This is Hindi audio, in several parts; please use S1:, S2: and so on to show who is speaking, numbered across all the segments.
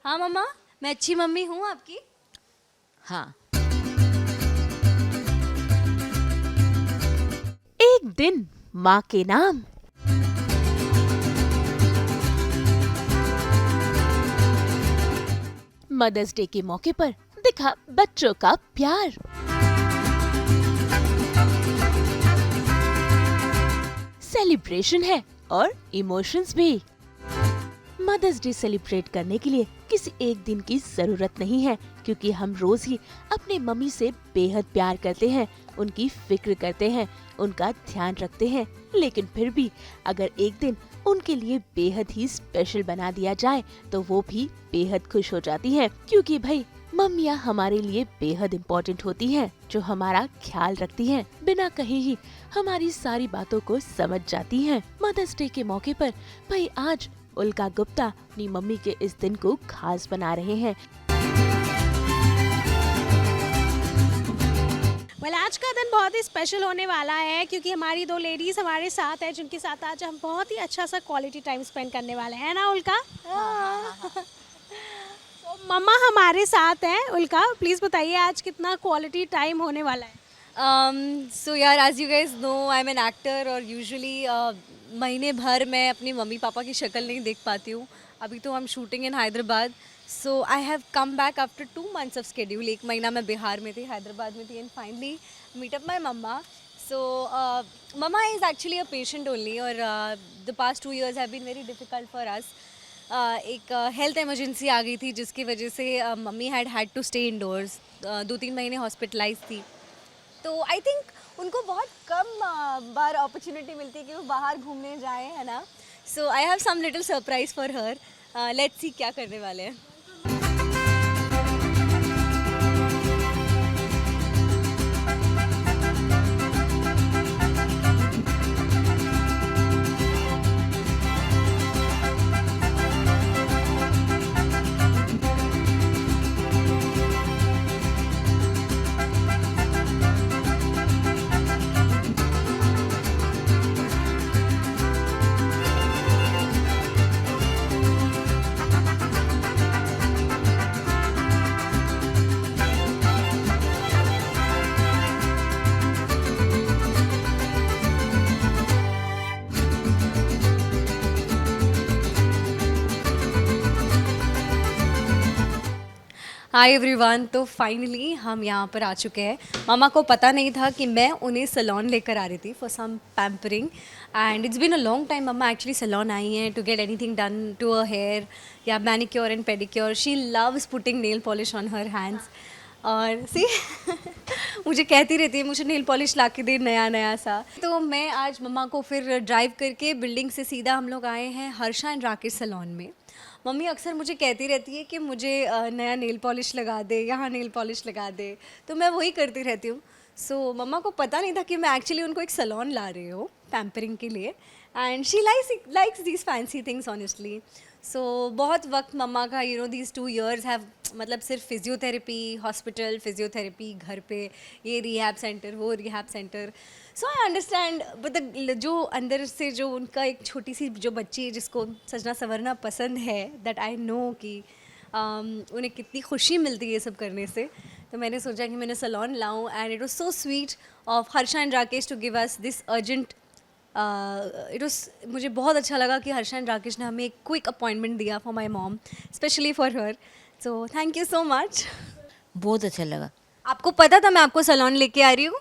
S1: हाँ मम्मा, मैं अच्छी मम्मी हूँ आपकी।
S2: हाँ।
S3: एक दिन माँ के नाम। मदर्स डे के मौके पर दिखा बच्चों का प्यार। सेलिब्रेशन है और इमोशंस भी। मदर्स डे सेलिब्रेट करने के लिए किसी एक दिन की जरूरत नहीं है, क्योंकि हम रोज ही अपने मम्मी से बेहद प्यार करते हैं, उनकी फिक्र करते हैं, उनका ध्यान रखते हैं। लेकिन फिर भी अगर एक दिन उनके लिए बेहद ही स्पेशल बना दिया जाए तो वो भी बेहद खुश हो जाती हैं, क्योंकि भाई मम्मियाँ हमारे लिए बेहद इम्पोर्टेंट होती हैं, जो हमारा ख्याल रखती हैं, बिना कहे ही हमारी सारी बातों को समझ जाती हैं। मदर्स डे के मौके पर भाई आज उल्का गुप्ता अपनी मम्मी के इस दिन को खास बना रहे हैं।
S4: आज का दिन बहुत ही स्पेशल होने वाला है, क्योंकि हमारी दो लेडीज हमारे साथ है, जिनके साथ आज हम बहुत ही अच्छा सा क्वालिटी टाइम स्पेंड करने वाले हैं ना उल्का। तो मम्मा हमारे साथ हैं। उल्का प्लीज़ बताइए आज कितना क्वालिटी टाइम होने वाला है।
S1: सो यार, as you guys know, I am an actor और यूजुअली महीने भर मैं अपनी मम्मी पापा की शक्ल नहीं देख पाती हूँ। अभी तो हम shooting in Hyderabad, so I have come back after 2 months of schedule. 1 महीना मैं बिहार में थी, हैदराबाद में थी, and finally meet up my mama. So mama is actually a patient only, और the past 2 years have been very difficult for us. एक हेल्थ इमरजेंसी आ गई थी, जिसकी वजह से mummy had to stay indoors. 2-3 महीने हॉस्पिटलाइज थी। तो आई थिंक उनको बहुत कम बार अपॉर्चुनिटी मिलती है कि वो बाहर घूमने जाएं, है ना। So I have some little surprise for her. Let's see क्या करने वाले हैं। हाय एवरीवन, तो फाइनली हम यहाँ पर आ चुके हैं। मामा को पता नहीं था कि मैं उन्हें सैलून लेकर आ रही थी for some pampering, and it's been a long time mama actually salon आई हैं to get anything done to her hair या manicure and pedicure. She loves putting nail polish on her hands, और सी मुझे कहती रहती है मुझे नेल पॉलिश ला के दे नया नया सा। तो मैं आज मम्मा को फिर ड्राइव करके बिल्डिंग से सीधा हम लोग आए हैं हर्षा एंड राकेश सैलून में। मम्मी अक्सर मुझे कहती रहती है कि मुझे नया नेल पॉलिश लगा दे, यहाँ नेल पॉलिश लगा दे, तो मैं वही करती रहती हूँ। सो मम्मा को पता नहीं था कि मैं एक्चुअली उनको एक सैलून ला रही हूँ पैम्परिंग के लिए, and she likes these fancy things honestly. So बहुत वक्त मम्मा का दीज 2 years हैव, मतलब सिर्फ फिजियोथेरेपी, हॉस्पिटल, फिजियोथेरेपी, घर पे ये रिहैब सेंटर, वो rehab centre. So I understand, but जो अंदर से जो उनका एक छोटी सी जो बच्ची है जिसको सजना संवरना पसंद है, दैट आई नो कि उन्हें कितनी खुशी मिलती है ये सब करने से। तो मैंने सोचा कि मैंने सैलून लाऊं, and it was so sweet of Harsha and Rakesh to give us this urgent. मुझे बहुत अच्छा लगा कि हर्षा एंड राकेश ने हमें एक क्विक अपॉइंटमेंट दिया for my mom, specially for her. So thank you so much.
S2: बहुत अच्छा लगा।
S1: आपको पता था मैं आपको सैलून लेके आ रही हूँ?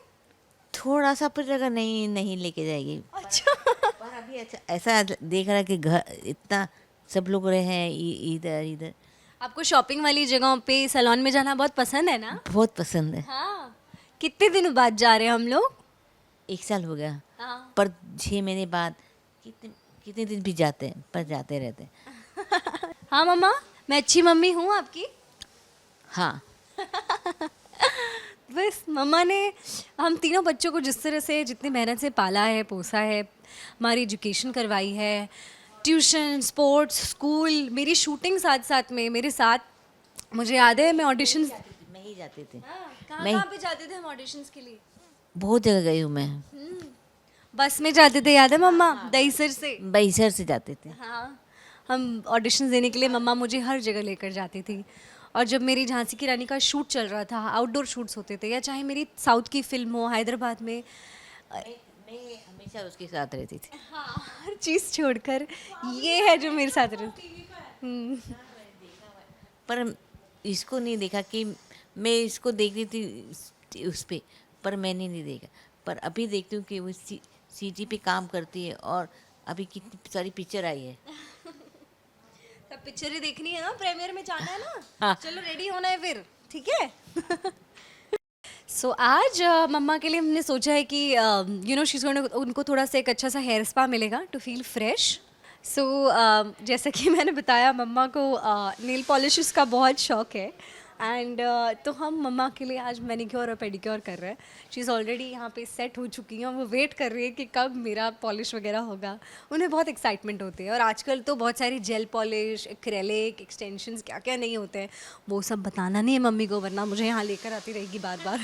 S2: थोड़ा सा पर जगह नहीं नहीं लेके जाएगी।
S1: अच्छा।
S2: पर अभी अच्छा ऐसा देख रहा कि घर इतना सब लोग रहे हैं इधर इधर।
S1: आपको शॉपिंग वाली जगहों पे सैलून में जाना बहुत पसंद है ना?
S2: बहुत पसंद है।
S1: हाँ। कितने दिनों बाद जा रहे हैं हम लोग?
S2: 1 साल हो गया,
S1: हाँ।
S2: पर 6 महीने बाद कितने दिन भी जाते हैं, पर जाते रहते हैं।
S1: हाँ मम्मा, मैं अच्छी मम्मी हूँ आपकी।
S2: हाँ।
S1: बस मम्मा ने हम तीनों बच्चों को जिस तरह से, जितनी मेहनत से पाला है, पोसा है, हमारी एजुकेशन करवाई है, ट्यूशन, स्पोर्ट्स, स्कूल, मेरी शूटिंग साथ साथ में मेरे साथ। मुझे याद है मैं ऑडिशंस
S2: मैं ही जाते थे।
S1: कहाँ पे जाते थे हम ऑडिशंस के लिए?
S2: बहुत जगह गई हूँ मैं।
S1: बस में जाते थे, याद है मम्मा? दहीसर से।
S2: बैसर से जाते थे।
S1: हाँ, हम ऑडिशंस देने के लिए मम्मा मुझे हर जगह लेकर जाती थी। और जब मेरी झांसी की रानी का शूट चल रहा था, आउटडोर शूट्स होते थे, या चाहे मेरी साउथ की फिल्म हो हैदराबाद में,
S2: मैं हमेशा उसके साथ रहती थी।
S1: हाँ, हर चीज़ छोड़कर ये है जो मेरे साथ रहती।
S2: पर इसको नहीं देखा कि मैं इसको देखती थी उस पे, पर मैंने नहीं देखा। पर अभी देखती हूँ कि वो सीटी पे काम करती है और अभी कितनी सारी पिक्चर आई है।
S1: तब पिक्चर ही देखनी है ना, प्रीमियर में जाना है ना।
S2: हाँ।
S1: चलो रेडी होना है फिर, ठीक है। सो आज मम्मा के लिए हमने सोचा है कि उनको थोड़ा सा एक अच्छा सा हेयर स्पा मिलेगा टू फील फ्रेश। सो जैसा कि मैंने बताया, मम्मा को नेल पॉलिशेस का बहुत शौक है। एंड तो हम मम्मा के लिए आज मैनिक्योर और पेडिक्योर कर रहे हैं। शी इज़ ऑलरेडी यहाँ पे सेट हो चुकी हैं, वो वेट कर रही है कि कब मेरा पॉलिश वगैरह होगा। उन्हें बहुत एक्साइटमेंट होती है। और आजकल तो बहुत सारी जेल पॉलिश, एक्रेलिक, एक्सटेंशंस, क्या क्या नहीं होते हैं, वो सब बताना नहीं है मम्मी को, वरना मुझे यहाँ लेकर आती रहेगी बार बार।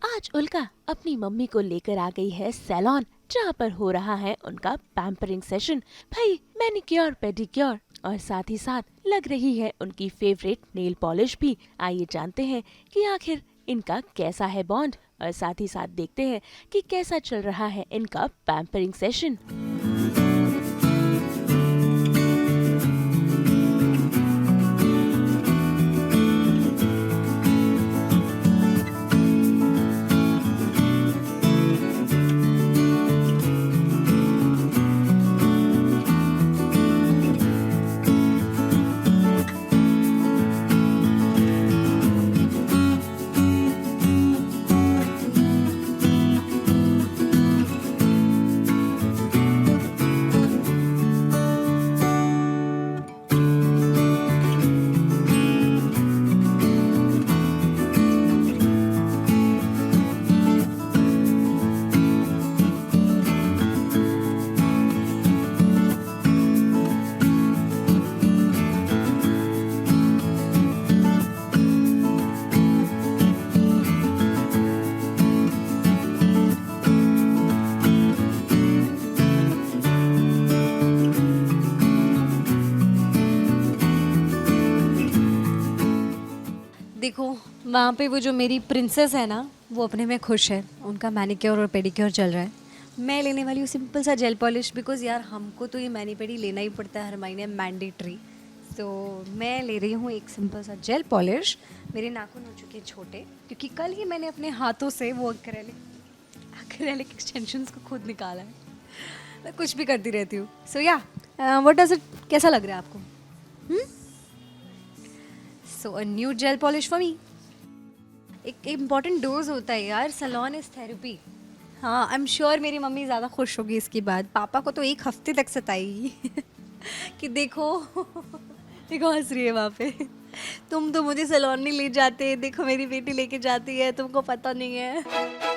S3: आज उल्का अपनी मम्मी को लेकर आ गई है सैलून, जहाँ पर हो रहा है उनका पैम्परिंग सेशन। भाई मैनिक्योर, पेडिक्योर और साथ ही साथ लग रही है उनकी फेवरेट नेल पॉलिश भी। आइए जानते हैं कि आखिर इनका कैसा है बॉन्ड, और साथ ही साथ देखते हैं कि कैसा चल रहा है इनका पैम्परिंग सेशन।
S1: देखो वहाँ पे वो जो मेरी प्रिंसेस है ना, वो अपने में खुश है, उनका मैनिक्योर और पेडिक्योर चल रहा है। मैं लेने वाली हूँ सिंपल सा जेल पॉलिश, बिकॉज यार हमको तो ये मैनी पेडी लेना ही पड़ता है हर महीने, मैंडेटरी। तो मैं ले रही हूँ एक सिंपल सा जेल पॉलिश। मेरे नाखून हो चुके हैं छोटे, क्योंकि कल ही मैंने अपने हाथों से वो एक्रेलिक एक्सटेंशंस को खुद निकाला है। मैं कुछ भी करती रहती हूँ। सो या व्हाट डज इट, कैसा लग रहा है आपको? So a new gel polish for me. एक इम्पॉर्टेंट डोज होता है यार, सैलून इज़ थेरेपी। हाँ, आई एम श्योर मेरी मम्मी ज़्यादा खुश होगी इसके बाद। पापा को तो एक हफ्ते तक सताएगी कि देखो देखो हंस रही है वहाँ पे, तुम तो मुझे सैलून नहीं ले जाते, देखो मेरी बेटी लेके जाती है, तुमको पता नहीं है।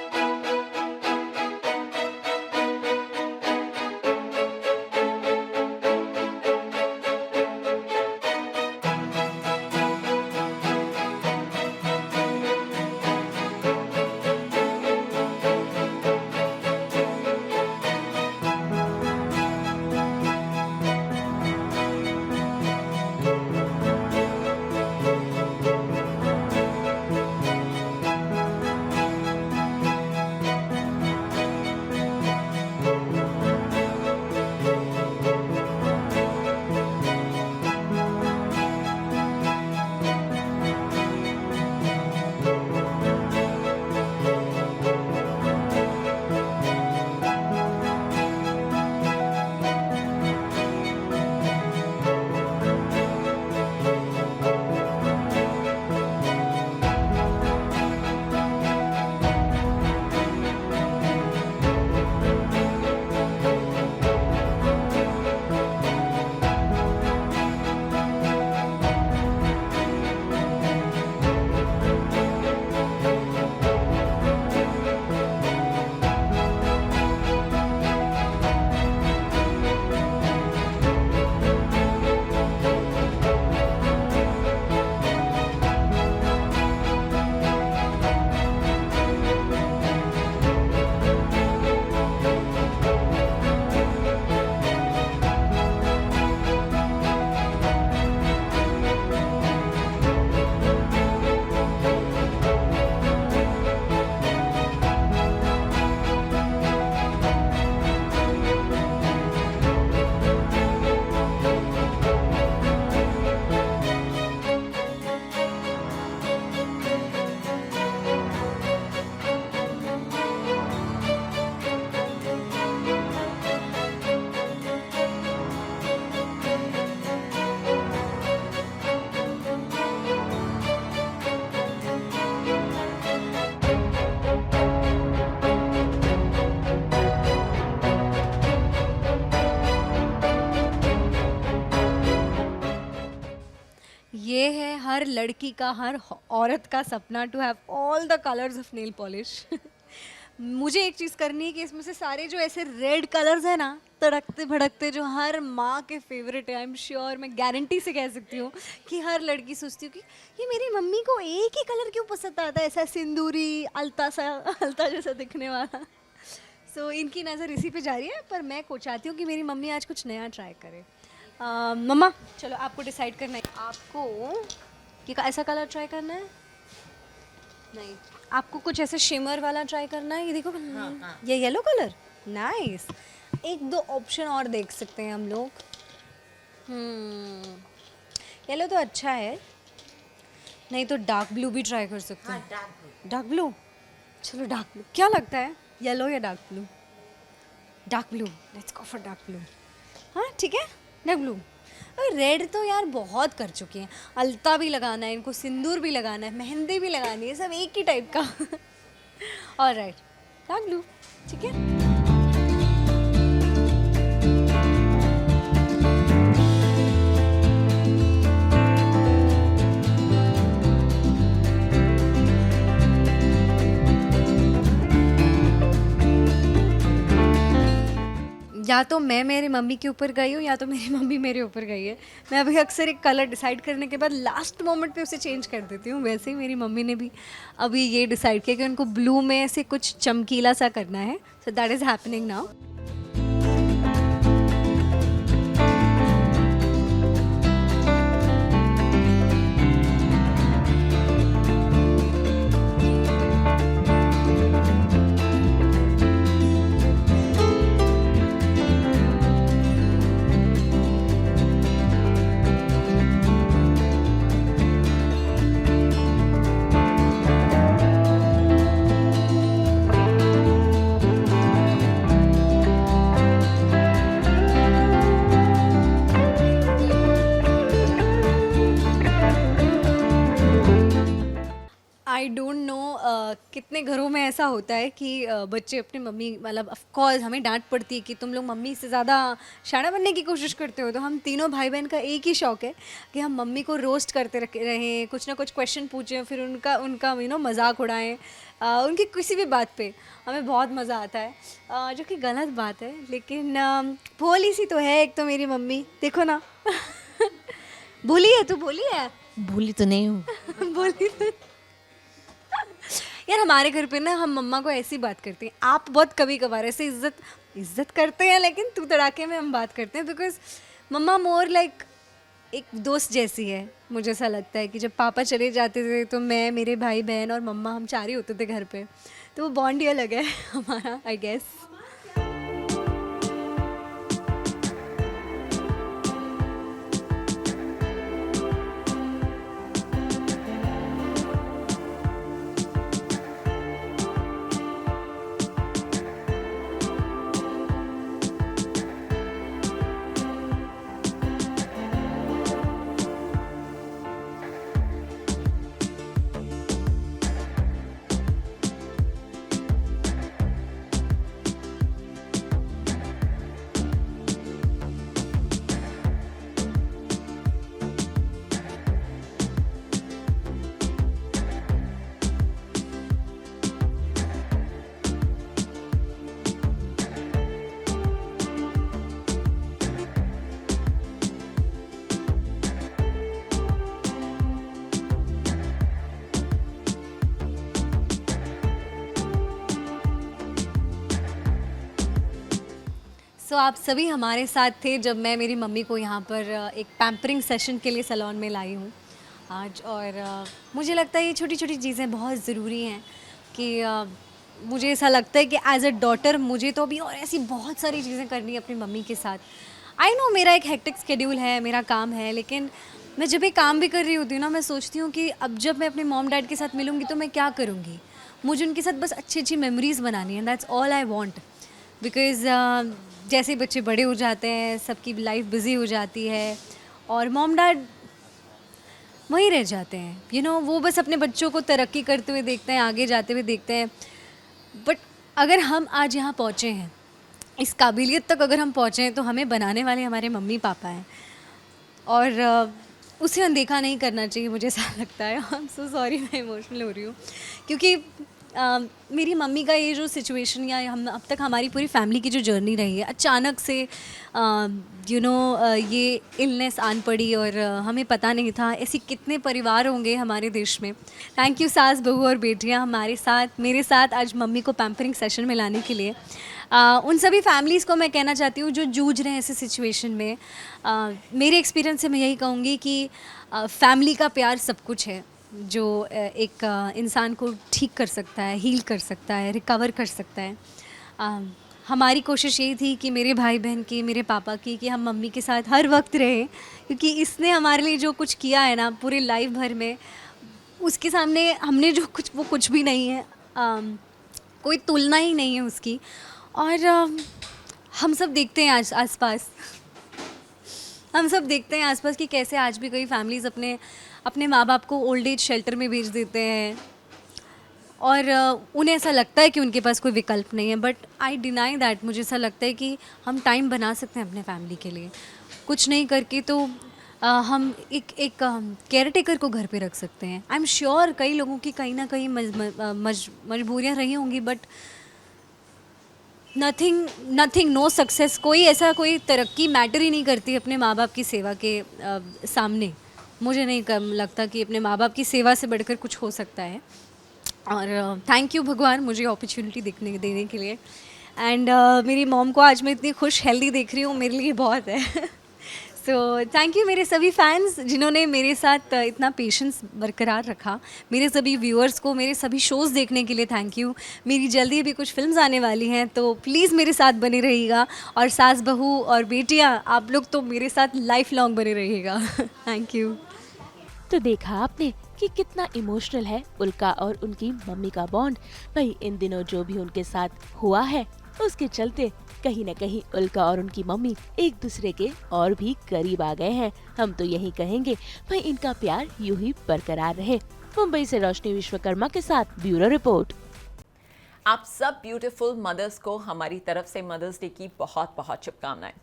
S1: ये है हर लड़की का, हर औरत का सपना, to have all the colours of nail polish. मुझे एक चीज़ करनी है कि इसमें से सारे जो ऐसे रेड कलर्स हैं ना, तड़कते भड़कते, जो हर माँ के फेवरेट है, आई एम श्योर, मैं गारंटी से कह सकती हूँ कि हर लड़की सोचती हूँ कि ये मेरी मम्मी को एक ही कलर क्यों पसंद आता है, ऐसा सिंदूरी अलता सा, अलता जैसा दिखने वाला। सो इनकी नज़र इसी पे जा रही है, पर मैं को चाहती हूँ कि मेरी मम्मी आज कुछ नया ट्राई करे। मम्मा चलो, आपको डिसाइड करना है, आपको कि ऐसा कलर ट्राई करना है, नहीं आपको कुछ ऐसे शिमर वाला ट्राई करना है। ये देखो, ये येलो कलर, नाइस। एक दो ऑप्शन और देख सकते हैं हम लोग। येलो तो अच्छा है, नहीं तो डार्क ब्लू भी ट्राई कर सकते हैं। डार्क ब्लू, चलो डार्क ब्लू। क्या लगता है, येलो या dark blue? Dark blue, let's go for dark blue. हाँ ठीक है, डार्क ब्लू। रेड तो यार बहुत कर चुकी हैं, अलता भी लगाना है इनको, सिंदूर भी लगाना है, मेहंदी भी लगानी है, सब एक ही टाइप का। ऑलराइट, डार्क ब्लू, ठीक है। या तो मैं मेरी मम्मी के ऊपर गई हूँ, या तो मेरी मम्मी मेरे ऊपर गई है। मैं अभी अक्सर एक कलर डिसाइड करने के बाद लास्ट मोमेंट पे उसे चेंज कर देती हूँ। वैसे ही मेरी मम्मी ने भी अभी ये डिसाइड किया कि उनको ब्लू में से कुछ चमकीला सा करना है। So that is happening now. I don't know कितने घरों में ऐसा होता है कि बच्चे अपनी मम्मी, मतलब ऑफ कोर्स हमें डांट पड़ती है कि तुम लोग मम्मी से ज़्यादा शाना बनने की कोशिश करते हो। तो हम तीनों भाई बहन का एक ही शौक है कि हम मम्मी को रोस्ट करते रहें, कुछ ना कुछ क्वेश्चन पूछें, फिर उनका मजाक उड़ाएं, उनकी किसी भी बात पे हमें बहुत मज़ा आता है, जो कि गलत बात है, लेकिन भोली सी तो है एक तो मेरी मम्मी, देखो ना। भोली है, तू भोली है?
S2: भूली तो नहीं हूँ।
S1: बोली तो यार, हमारे घर पे ना हम मम्मा को ऐसी बात करते हैं, आप बहुत कभी कभार ऐसे इज्जत करते हैं, लेकिन तू तड़ाके में हम बात करते हैं, बिकॉज मम्मा मोर लाइक एक दोस्त जैसी है। मुझे ऐसा लगता है कि जब पापा चले जाते थे तो मैं, मेरे भाई बहन और मम्मा, हम चार ही होते थे घर पे, तो वो बॉन्ड ही अलग है हमारा, आई गेस। सो आप सभी हमारे साथ थे जब मैं मेरी मम्मी को यहाँ पर एक पैम्परिंग सेशन के लिए सैलून में लाई हूँ आज। और मुझे लगता है ये छोटी छोटी चीज़ें बहुत ज़रूरी हैं कि मुझे ऐसा लगता है कि एज अ डॉटर मुझे तो अभी और ऐसी बहुत सारी चीज़ें करनी है अपनी मम्मी के साथ। आई नो मेरा एक हेक्टिक स्केड्यूल है, मेरा काम है, लेकिन मैं जब ये काम भी कर रही होती हूँ ना, मैं सोचती हूँ कि अब जब मैं अपने मॉम डैड के साथ मिलूँगी तो मैं क्या करूँगी। मुझे उनके साथ बस अच्छी अच्छी मेमोरीज़ बनानी है, that's all I want. Because जैसे बच्चे बड़े हो जाते हैं, सबकी लाइफ बिज़ी हो जाती है और मॉम डैड वहीं रह जाते हैं। यू नो, वो बस अपने बच्चों को तरक्की करते हुए देखते हैं, आगे जाते हुए देखते हैं। बट अगर हम आज यहाँ पहुँचे हैं, इस काबिलियत तक अगर हम पहुँचे हैं, तो हमें बनाने वाले हमारे मम्मी पापा हैं। और उसे अनदेखा नहीं करना चाहिए, मुझे ऐसा लगता है। आई एम सो सॉरी, मैं इमोशनल हो रही हूँ क्योंकि मेरी मम्मी का ये जो सिचुएशन या हम अब तक हमारी पूरी फैमिली की जो जर्नी रही है, अचानक से ये इलनेस आन पड़ी और हमें पता नहीं था। ऐसे कितने परिवार होंगे हमारे देश में। थैंक यू सास बहू और बेटियां हमारे साथ, मेरे साथ आज मम्मी को पैम्परिंग सेशन में लाने के लिए। उन सभी फैमिलीज़ को मैं कहना चाहती हूँ जो जूझ रहे हैं ऐसे सिचुएशन में। मेरे एक्सपीरियंस से मैं यही कहूँगी कि फैमिली का प्यार सब कुछ है, जो एक इंसान को ठीक कर सकता है, हील कर सकता है, रिकवर कर सकता है। हमारी कोशिश यही थी कि मेरे भाई बहन की, मेरे पापा की, कि हम मम्मी के साथ हर वक्त रहें, क्योंकि इसने हमारे लिए जो कुछ किया है ना पूरे लाइफ भर में, उसके सामने हमने जो कुछ, वो कुछ भी नहीं है। कोई तुलना ही नहीं है उसकी। और हम सब देखते हैं आज आसपास हम सब देखते हैं आसपास कि कैसे आज भी कई फैमिलीज़ अपने माँ बाप को ओल्ड एज शेल्टर में भेज देते हैं और उन्हें ऐसा लगता है कि उनके पास कोई विकल्प नहीं है। But I deny that. मुझे ऐसा लगता है कि हम टाइम बना सकते हैं अपने फैमिली के लिए, कुछ नहीं करके तो हम एक केयर टेकर को घर पे रख सकते हैं। आई एम श्योर कई लोगों की कहीं ना कहीं मजबूरियाँ रही होंगी, बट नथिंग नो सक्सेस, कोई तरक्की मैटर ही नहीं करती अपने माँ बाप की सेवा के सामने। मुझे नहीं लगता कि अपने माँ बाप की सेवा से बढ़कर कुछ हो सकता है। और थैंक यू भगवान मुझे अपॉर्चुनिटी देने के लिए। एंड मेरी मॉम को आज मैं इतनी खुश हेल्दी देख रही हूँ, मेरे लिए बहुत है। सो थैंक यू मेरे सभी फैंस जिन्होंने मेरे साथ इतना पेशेंस बरकरार रखा। मेरे सभी व्यूअर्स को मेरे सभी शोज़ देखने के लिए थैंक यू। मेरी जल्दी भी कुछ फिल्म्स आने वाली हैं, तो प्लीज़ मेरे साथ बने रहिएगा। और सास बहू और बेटियां, आप लोग तो मेरे साथ लाइफ लॉन्ग बने रहिएगा। Thank you.
S3: तो देखा आपने कि कितना इमोशनल है उल्का और उनकी मम्मी का बॉन्ड। भाई इन दिनों जो भी उनके साथ हुआ है उसके चलते कहीं न कहीं उल्का और उनकी मम्मी एक दूसरे के और भी करीब आ गए हैं। हम तो यही कहेंगे भाई इनका प्यार यूं ही बरकरार रहे। मुंबई से रोशनी विश्वकर्मा के साथ ब्यूरो रिपोर्ट।
S5: आप सब ब्यूटीफुल मदर्स को हमारी तरफ से मदर्स डे की बहुत बहुत शुभकामनाएं।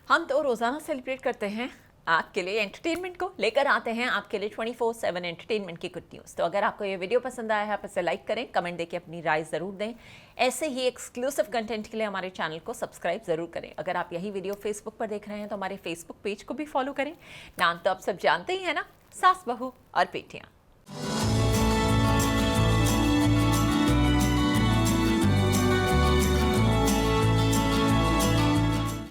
S5: हम तो रोज़ाना सेलिब्रेट करते हैं, आपके लिए एंटरटेनमेंट को लेकर आते हैं, आपके लिए 24/7 एंटरटेनमेंट की गुड न्यूज़। तो अगर आपको ये वीडियो पसंद आया है आप इसे लाइक करें, कमेंट देके अपनी राय ज़रूर दें। ऐसे ही एक्सक्लूसिव कंटेंट के लिए हमारे चैनल को सब्सक्राइब ज़रूर करें। अगर आप यही वीडियो फेसबुक पर देख रहे हैं तो हमारे फेसबुक पेज को भी फॉलो करें। नाम तो आप सब जानते ही हैं ना, सास बहू और बेटियाँ।